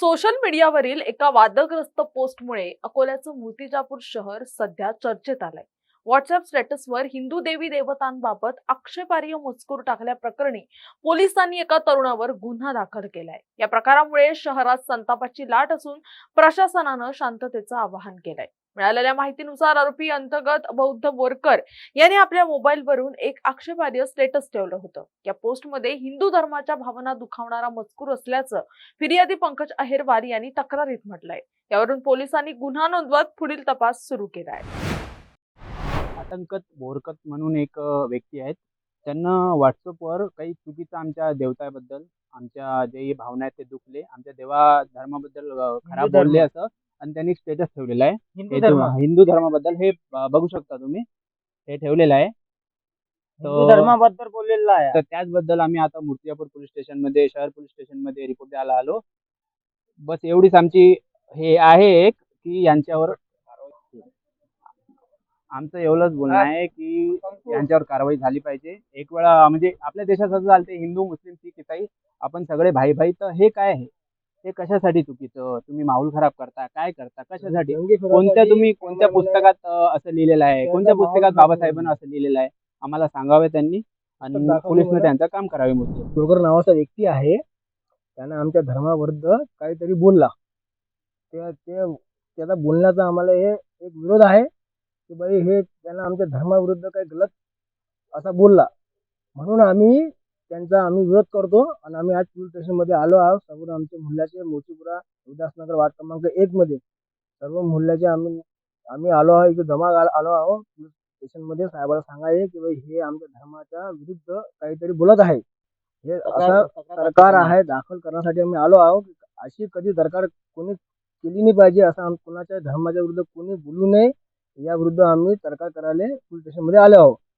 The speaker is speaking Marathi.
सोशल मीडियावरील एका वादग्रस्त पोस्टमुळे अकोल्याचं मूर्तिजापूर शहर सध्या चर्चेत आलंय. व्हॉट्सअप स्टेटसवर हिंदू देवी देवतांबाबत आक्षेपार्ह मजकूर टाकल्याप्रकरणी पोलिसांनी एका तरुणावर गुन्हा दाखल केलाय. या प्रकारामुळे शहरात संतापाची लाट असून प्रशासनानं शांततेचं आवाहन केलंय. मिळालेल्या माहितीनुसार आरोपी अंतर्गत बौद्ध बोरकर यांनी आपल्या मोबाईलवरून एक आक्षेपार्ह स्टेटस ठेवलं होतं. या पोस्टमध्ये हिंदू धर्माच्या भावना दुखावणारा मजकूर असल्याचं फिर्यादी पंकज अहिरवार यांनी तक्रारीत म्हटलंय. यावरून पोलिसांनी गुन्हा नोंदवत पुढील तपास सुरू केला आहे. आतंकत बोरकत म्हणून एक व्यक्ती आहेत. त्यांना व्हॉट्सअपवर काही चुकीचं आमच्या देवताबद्दल, आमच्या जे भावना आहेत ते दुखले, आमच्या देवा धर्माबद्दल खराब बोलले असं, आणि त्यांनी स्टेटस ठेवलेला आहे. हिंदू धर्माबद्दल हे बघू शकता तुम्ही, हे ठेवलेलं आहे. हिंदू धर्माबद्दल बोललेलं आहे. तर त्याचबद्दल आम्ही आता मूर्तिजापूर पोलीस स्टेशनमध्ये, शहर पोलीस स्टेशनमध्ये रिपोर्ट द्यायला आलो. बस एवढीच आमची हे आहे एक, की यांच्यावर आमचं एवढंच बोलणं आहे की यांच्यावर कारवाई झाली पाहिजे. एक वेळा म्हणजे आपल्या देशात असं झालं, हिंदू मुस्लिम सिख इसाई आपण सगळे भाई भाई, तर हे काय आहे? हे कशासाठी चुकीचं? तुम्ही माहोल खराब करता, काय करता, कशासाठी? कोणत्या पुस्तकात असं लिहिलेलं आहे? कोणत्या पुस्तकात बाबासाहेबांना असं लिहिलेलं आहे? आम्हाला सांगावे त्यांनी, आणि पोलिसने त्यांचं काम करावे. बोरकर नावाचा व्यक्ती आहे, त्यानं आमच्या धर्माविरुद्ध काहीतरी बोलला. त्याचा बोलण्याचा आम्हाला हे एक विरोध आहे की बाई हे त्यानं आमच्या धर्माविरुद्ध काही गलत असा बोलला, म्हणून आम्ही त्यांचा विरोध करतो. आणि आम्ही आज पोलीस स्टेशनमध्ये आलो आहोत. सर्व आमच्या मुहल्ल्याचे मोतीपुरा उल्हासनगर वार्ड क्रमांक 1 मध्ये सर्व मुहल्ल्याचे आम्ही आलो आहोत, इथे जमा आलो आहोत पोलीस स्टेशनमध्ये. साहेबाला सांगायचे की बाई हे आमच्या धर्माच्या विरुद्ध काहीतरी बोलत आहे, हे असं सरकार आहे दाखल करण्यासाठी आम्ही आलो आहोत. अशी कधी सरकार कोणी केली नाही पाहिजे, असं कोणाच्या धर्माच्या विरुद्ध कोणी बोलू नये, या विरुद्ध आम्ही तक्रार करायला पोलीस स्टेशनमध्ये आलो आहोत.